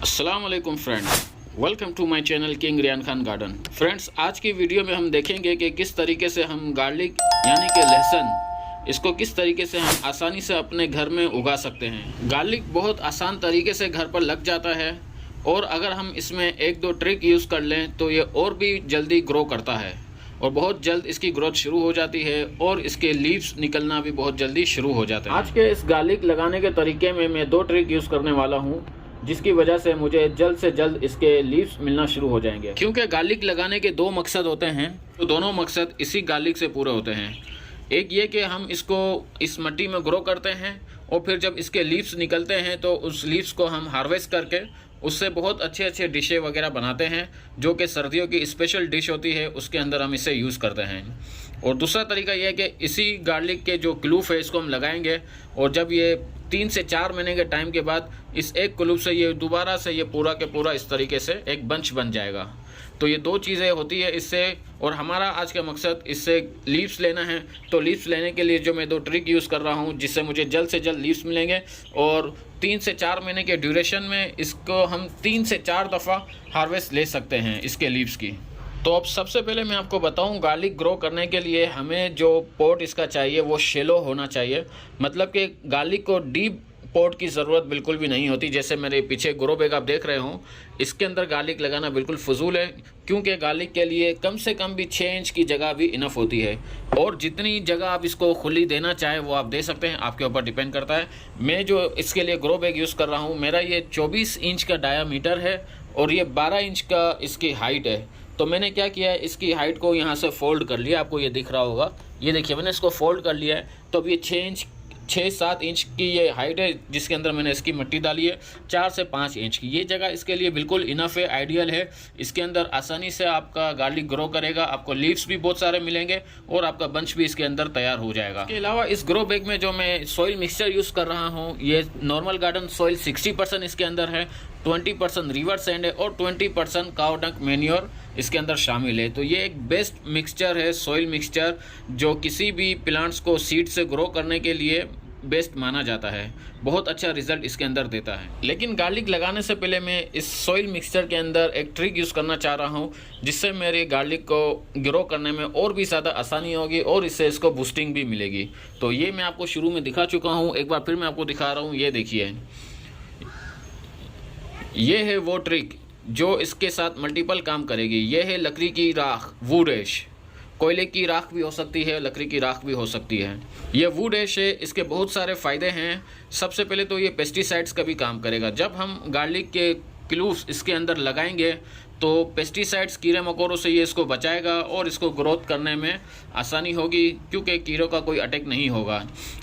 अस्सलाम वालेकुम friends, welcome to my channel king Riyan Khan garden. Friends, आज की वीडियो में हम देखेंगे कि किस तरीके से हम गार्लिक यानी कि लहसुन इसको किस तरीके से हम आसानी से अपने घर में उगा सकते हैं। गार्लिक बहुत आसान तरीके से घर पर लग जाता है और अगर हम इसमें एक दो ट्रिक यूज़ कर लें तो ये और भी जल्दी ग्रो करता है और बहुत जल्द इसकी ग्रोथ शुरू हो जाती है और इसके लीव्स निकलना भी बहुत जल्दी शुरू हो जाते हैं। आज के इस गार्लिक लगाने के तरीके में मैं दो ट्रिक यूज़ करने वाला हूँ जिसकी वजह से मुझे जल्द से जल्द इसके लीव्स मिलना शुरू हो जाएंगे। क्योंकि गार्लिक लगाने के दो मकसद होते हैं तो दोनों मकसद इसी गार्लिक से पूरे होते हैं। एक ये कि हम इसको इस मिट्टी में ग्रो करते हैं और फिर जब इसके लीव्स निकलते हैं तो उस लीव्स को हम हार्वेस्ट करके उससे बहुत अच्छे अच्छे डिशें वगैरह बनाते हैं जो कि सर्दियों की स्पेशल डिश होती है, उसके अंदर हम इसे यूज़ करते हैं। और दूसरा तरीका यह है कि इसी गार्लिक के जो क्लूफ है इसको हम लगाएंगे और जब ये 3 से 4 महीने के टाइम के बाद इस एक क्लूफ से ये दोबारा से ये पूरा के पूरा इस तरीके से एक बंच बन जाएगा। तो ये दो चीज़ें होती है इससे, और हमारा आज का मकसद इससे लीव्स लेना है। तो लीव्स लेने के लिए जो मैं दो ट्रिक यूज़ कर रहा हूँ जिससे मुझे जल्द से जल्द लीव्स मिलेंगे और 3 से 4 महीने के ड्यूरेशन में इसको हम 3 से 4 दफ़ा हार्वेस्ट ले सकते हैं इसके लीव्स की। तो अब सबसे पहले मैं आपको बताऊं, गार्लिक ग्रो करने के लिए हमें जो पॉट इसका चाहिए वो शेलो होना चाहिए। मतलब कि गार्लिक को डीप पॉट की ज़रूरत बिल्कुल भी नहीं होती। जैसे मेरे पीछे ग्रो बैग आप देख रहे हो, इसके अंदर गार्लिक लगाना बिल्कुल फजूल है क्योंकि गार्लिक के लिए कम से कम भी 6 इंच की जगह भी इनफ होती है और जितनी जगह आप इसको खुली देना चाहे वो आप दे सकते हैं, आपके ऊपर डिपेंड करता है। मैं जो इसके लिए ग्रो बैग यूज़ कर रहा हूँ, मेरा ये 24 इंच का डायामीटर है और ये 12 इंच का इसकी हाइट है। तो मैंने क्या किया है, इसकी हाइट को यहाँ से फोल्ड कर लिया, आपको ये दिख रहा होगा, ये देखिए मैंने इसको फोल्ड कर लिया है। तो अब ये 6-7 इंच की ये हाइट है जिसके अंदर मैंने इसकी मिट्टी डाली है। 4 से 5 इंच की ये जगह इसके लिए बिल्कुल इनफ है, आइडियल है। इसके अंदर आसानी से आपका गार्लिक ग्रो करेगा, आपको लीव्स भी बहुत सारे मिलेंगे और आपका बंच भी इसके अंदर तैयार हो जाएगा। इसके अलावा इस ग्रो बैग में जो मैं सॉइल मिक्सचर यूज़ कर रहा हूँ, ये नॉर्मल गार्डन सॉइल 60% इसके अंदर है, 20% रिवर सैंड है और 20% काउ डंग मैन्योर इसके अंदर शामिल है। तो ये एक बेस्ट मिक्सचर है, सॉइल मिक्सचर, जो किसी भी प्लांट्स को सीड से ग्रो करने के लिए बेस्ट माना जाता है। बहुत अच्छा रिजल्ट इसके अंदर देता है। लेकिन गार्लिक लगाने से पहले मैं इस सॉइल मिक्सचर के अंदर एक ट्रिक यूज़ करना चाह रहा हूँ जिससे मेरे गार्लिक को ग्रो करने में और भी ज़्यादा आसानी होगी और इससे इसको बूस्टिंग भी मिलेगी। तो ये मैं आपको शुरू में दिखा चुका हूँ, एक बार फिर मैं आपको दिखा रहा हूँ। ये देखिए, ये है वो ट्रिक जो इसके साथ मल्टीपल काम करेगी। ये है लकड़ी की राख, वुड ऐश। कोयले की राख भी हो सकती है, लकड़ी की राख भी हो सकती है। ये वुड ऐश है, इसके बहुत सारे फ़ायदे हैं। सबसे पहले तो ये पेस्टिसाइड्स का भी काम करेगा। जब हम गार्लिक के क्लूव्स इसके अंदर लगाएंगे तो पेस्टिसाइड्स, कीड़े मकोड़ों से ये इसको बचाएगा और इसको ग्रोथ करने में आसानी होगी क्योंकि कीड़ों का कोई अटैक नहीं होगा।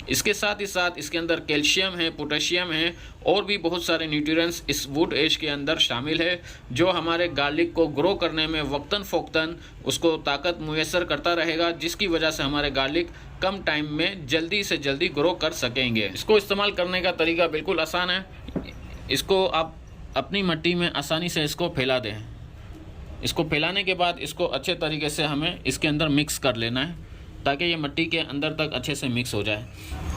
इसके साथ ही साथ इसके अंदर कैल्शियम है, पोटेशियम है और भी बहुत सारे न्यूट्रिएंट्स इस वुड ऐश के अंदर शामिल है जो हमारे गार्लिक को ग्रो करने में वक्तन फ़ौक्तन उसको ताकत मुयस्सर करता रहेगा, जिसकी वजह से हमारे गार्लिक कम टाइम में जल्दी से जल्दी ग्रो कर सकेंगे। इसको इस्तेमाल करने का तरीका बिल्कुल आसान है। इसको आप अपनी मिट्टी में आसानी से इसको फैला दें। इसको फैलाने के बाद इसको अच्छे तरीके से हमें इसके अंदर मिक्स कर लेना है ताकि ये मिट्टी के अंदर तक अच्छे से मिक्स हो जाए।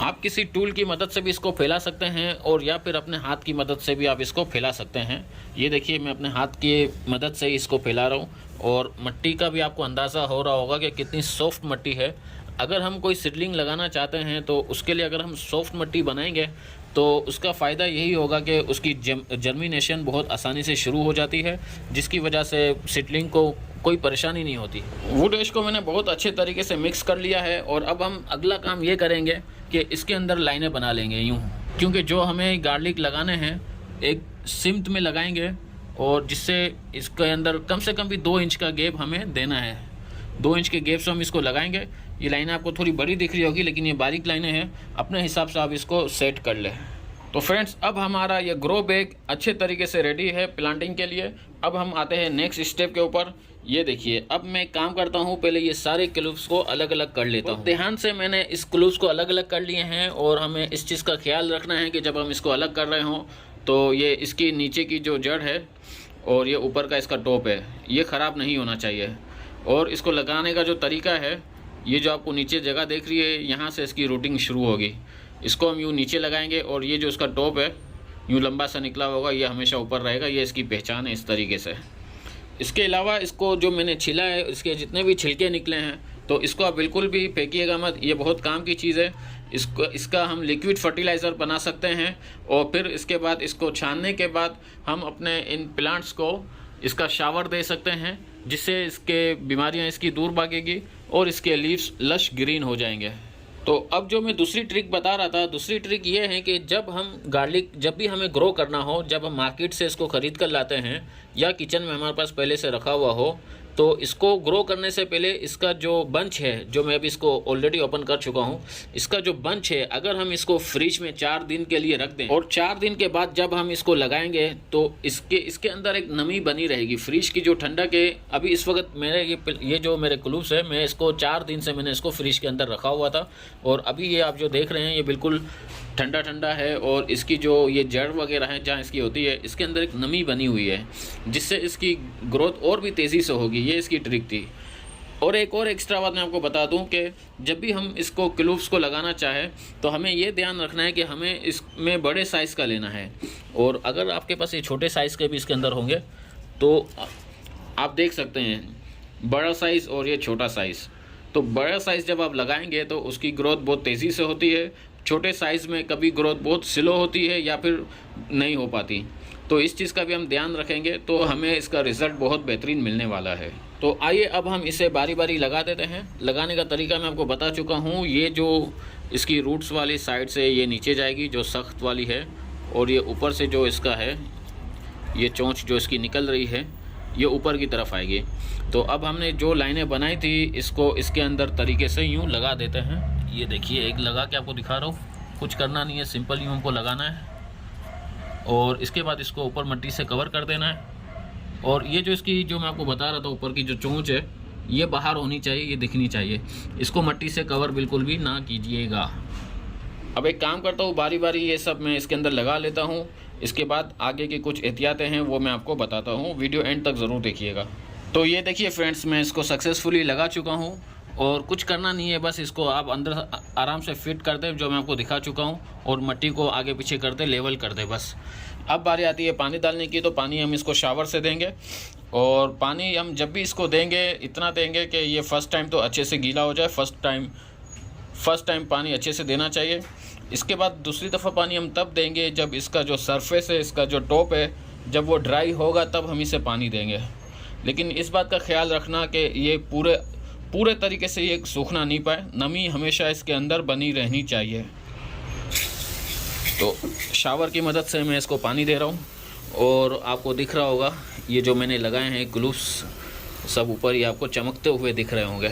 आप किसी टूल की मदद से भी इसको फैला सकते हैं और या फिर अपने हाथ की मदद से भी आप इसको फैला सकते हैं। ये देखिए, मैं अपने हाथ की मदद से ही इसको फैला रहा हूँ और मिट्टी का भी आपको अंदाज़ा हो रहा होगा कि कितनी सॉफ्ट मिट्टी है। अगर हम कोई सीडलिंग लगाना चाहते हैं तो उसके लिए अगर हम सॉफ्ट मिट्टी बनाएंगे तो उसका फ़ायदा यही होगा कि उसकी जर्मिनेशन बहुत आसानी से शुरू हो जाती है, जिसकी वजह से सीडलिंग को कोई परेशानी नहीं होती। वुड ऐश को मैंने बहुत अच्छे तरीके से मिक्स कर लिया है और अब हम अगला काम ये करेंगे कि इसके अंदर लाइनें बना लेंगे यूँ, क्योंकि जो हमें गार्लिक लगाने हैं एक सिमत में लगाएंगे और जिससे इसके अंदर कम से कम भी 2 इंच का गैप हमें देना है। 2 इंच के गैप से हम इसको लगाएंगे। ये लाइनें आपको थोड़ी बड़ी दिख रही होगी लेकिन ये बारीक लाइनें हैं, अपने हिसाब से आप इसको सेट कर लें। तो फ्रेंड्स, अब हमारा ये ग्रो बैग अच्छे तरीके से रेडी है प्लांटिंग के लिए। अब हम आते हैं नेक्स्ट स्टेप के ऊपर। ये देखिए, अब मैं काम करता हूँ, पहले ये सारे क्लूव्स को अलग अलग कर लेता हूँ। ध्यान से मैंने इस क्लूव्स को अलग अलग कर लिए हैं और हमें इस चीज़ का ख्याल रखना है कि जब हम इसको अलग कर रहे हों तो ये इसकी नीचे की जो जड़ है और ये ऊपर का इसका टॉप है, ये ख़राब नहीं होना चाहिए। और इसको लगाने का जो तरीका है, ये जो आपको नीचे जगह देख रही है, यहाँ से इसकी रूटिंग शुरू होगी। इसको हम यूँ नीचे लगाएंगे और ये जो इसका टॉप है यूँ लंबा सा निकला होगा, ये हमेशा ऊपर रहेगा। ये इसकी पहचान है इस तरीके से। इसके अलावा इसको जो मैंने छिला है, इसके जितने भी छिलके निकले हैं, तो इसको आप बिल्कुल भी फेंकिएगा मत। ये बहुत काम की चीज़ है। इसका हम लिक्विड फर्टिलाइज़र बना सकते हैं और फिर इसके बाद इसको छानने के बाद हम अपने इन प्लांट्स को इसका शावर दे सकते हैं, जिससे इसके बीमारियां इसकी दूर भागेगी और इसके लीव्स लश ग्रीन हो जाएंगे। तो अब जो मैं दूसरी ट्रिक बता रहा था, दूसरी ट्रिक ये है कि जब हम गार्लिक जब भी हमें ग्रो करना हो, जब हम मार्केट से इसको ख़रीद कर लाते हैं या किचन में हमारे पास पहले से रखा हुआ हो, तो इसको ग्रो करने से पहले इसका जो बंच है, जो मैं अभी इसको ऑलरेडी ओपन कर चुका हूँ, इसका जो बंच है, अगर हम इसको फ्रिज में 4 दिन के लिए रख दें और 4 दिन के बाद जब हम इसको लगाएंगे तो इसके अंदर एक नमी बनी रहेगी। फ्रिज की जो ठंडक है, अभी इस वक्त मेरे ये जो मेरे क्लूब्स है, मैं इसको 4 दिन से मैंने इसको फ्रिज के अंदर रखा हुआ था और अभी ये आप जो देख रहे हैं ये बिल्कुल ठंडा ठंडा है और इसकी जो ये जड़ वगैरह है जहाँ इसकी होती है, इसके अंदर एक नमी बनी हुई है, जिससे इसकी ग्रोथ और भी तेज़ी से होगी। ये इसकी ट्रिक थी। और एक और एक्स्ट्रा बात मैं आपको बता दूं कि जब भी हम इसको क्लूव्स को लगाना चाहें तो हमें ये ध्यान रखना है कि हमें इसमें बड़े साइज़ का लेना है। और अगर आपके पास ये छोटे साइज़ के भी इसके अंदर होंगे तो आप देख सकते हैं बड़ा साइज़ और ये छोटा साइज़। तो बड़ा साइज़ जब आप लगाएंगे तो उसकी ग्रोथ बहुत तेज़ी से होती है। छोटे साइज़ में कभी ग्रोथ बहुत स्लो होती है या फिर नहीं हो पाती। तो इस चीज़ का भी हम ध्यान रखेंगे तो हमें इसका रिज़ल्ट बहुत बेहतरीन मिलने वाला है। तो आइए अब हम इसे बारी बारी लगा देते हैं। लगाने का तरीका मैं आपको बता चुका हूँ। ये जो इसकी रूट्स वाली साइड से ये नीचे जाएगी, जो सख्त वाली है, और ये ऊपर से जो इसका है, ये चोंच जो इसकी निकल रही है, ये ऊपर की तरफ आएगी। तो अब हमने जो लाइनें बनाई थी, इसको इसके अंदर तरीके से यूँ लगा देते हैं। ये देखिए, एक लगा के आपको दिखा रहा हूँ। कुछ करना नहीं है, सिंपल यूँ हमको लगाना है और इसके बाद इसको ऊपर मिट्टी से कवर कर देना है। और ये जो इसकी जो मैं आपको बता रहा था, ऊपर की जो चोंच है, ये बाहर होनी चाहिए, ये दिखनी चाहिए। इसको मिट्टी से कवर बिल्कुल भी ना कीजिएगा। अब एक काम करता हूँ, बारी बारी ये सब मैं इसके अंदर लगा लेता हूँ। इसके बाद आगे की कुछ एहतियातें हैं वो मैं आपको बताता हूँ। वीडियो एंड तक ज़रूर देखिएगा। तो ये देखिए फ्रेंड्स, मैं इसको सक्सेसफुली लगा चुका हूँ और कुछ करना नहीं है, बस इसको आप अंदर आराम से फिट कर दें, जो मैं आपको दिखा चुका हूँ, और मिट्टी को आगे पीछे कर दे, लेवल कर दे बस। अब बारी आती है पानी डालने की। तो पानी हम इसको शावर से देंगे और पानी हम जब भी इसको देंगे इतना देंगे कि ये फ़र्स्ट टाइम तो अच्छे से गीला हो जाए। फर्स्ट टाइम पानी अच्छे से देना चाहिए। इसके बाद दूसरी दफ़ा पानी हम तब देंगे जब इसका जो सरफेस है, इसका जो टॉप है, जब वो ड्राई होगा तब हम इसे पानी देंगे। लेकिन इस बात का ख्याल रखना कि ये पूरे तरीके से ये सूखना नहीं पाए, नमी हमेशा इसके अंदर बनी रहनी चाहिए। तो शावर की मदद से मैं इसको पानी दे रहा हूँ और आपको दिख रहा होगा ये जो मैंने लगाए हैं ग्लूव्स सब ऊपर ही आपको चमकते हुए दिख रहे होंगे।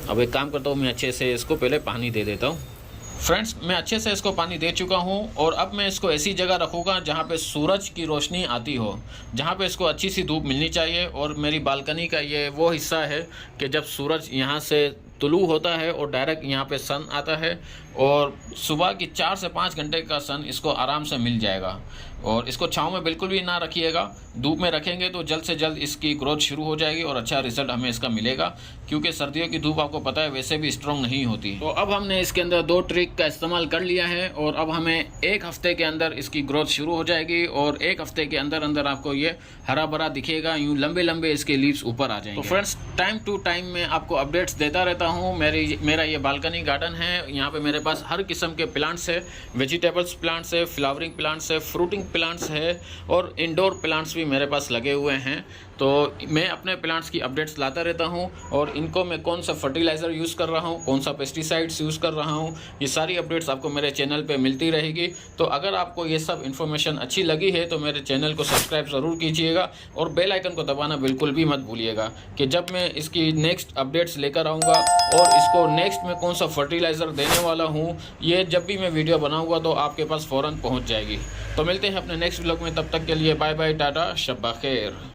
अब एक काम करता हूँ, मैं अच्छे से इसको पहले पानी दे देता हूँ। फ्रेंड्स, मैं अच्छे से इसको पानी दे चुका हूँ और अब मैं इसको ऐसी जगह रखूँगा जहाँ पे सूरज की रोशनी आती हो, जहाँ पे इसको अच्छी सी धूप मिलनी चाहिए। और मेरी बालकनी का ये वो हिस्सा है कि जब सूरज यहाँ से तुलू होता है और डायरेक्ट यहाँ पे सन आता है और सुबह की 4 से 5 घंटे का सन इसको आराम से मिल जाएगा। और इसको छाँव में बिल्कुल भी ना रखिएगा, धूप में रखेंगे तो जल्द से जल्द इसकी ग्रोथ शुरू हो जाएगी और अच्छा रिजल्ट हमें इसका मिलेगा, क्योंकि सर्दियों की धूप आपको पता है वैसे भी स्ट्रॉन्ग नहीं होती। तो अब हमने इसके अंदर 2 ट्रिक का इस्तेमाल कर लिया है और अब हमें 1 हफ्ते के अंदर इसकी ग्रोथ शुरू हो जाएगी और 1 हफ्ते के अंदर अंदर आपको ये हरा भरा दिखेगा, यूँ लंबे लंबे इसके लीव्स ऊपर आ जाएंगे। तो फ्रेंड्स, टाइम टू टाइम मैं आपको अपडेट्स देता रहता हूँ। मेरा ये बालकनी गार्डन है, यहाँ पे मेरे पास हर किस्म के प्लांट्स है, वेजिटेबल्स प्लांट्स है, फ्लावरिंग प्लांट्स है, फ्रूटिंग प्लांट्स है और इंडोर प्लांट्स भी मेरे पास लगे हुए हैं। तो मैं अपने प्लांट्स की अपडेट्स लाता रहता हूं और इनको मैं कौन सा फर्टिलाइज़र यूज़ कर रहा हूं, कौन सा पेस्टिसाइड्स यूज़ कर रहा हूं, ये सारी अपडेट्स आपको मेरे चैनल पे मिलती रहेगी। तो अगर आपको ये सब इन्फॉर्मेशन अच्छी लगी है तो मेरे चैनल को सब्सक्राइब ज़रूर कीजिएगा और बेल आइकन को दबाना बिल्कुल भी मत भूलिएगा कि जब मैं इसकी नेक्स्ट अपडेट्स लेकर आऊँगा और इसको नेक्स्ट में कौन सा फर्टिलाइज़र देने वाला हूँ, ये जब भी मैं वीडियो बनाऊँगा तो आपके पास फ़ौरन पहुँच जाएगी। तो मिलते हैं अपने नेक्स्ट व्लॉग में, तब तक के लिए बाय बाय, टाटा, शब्बा खैर।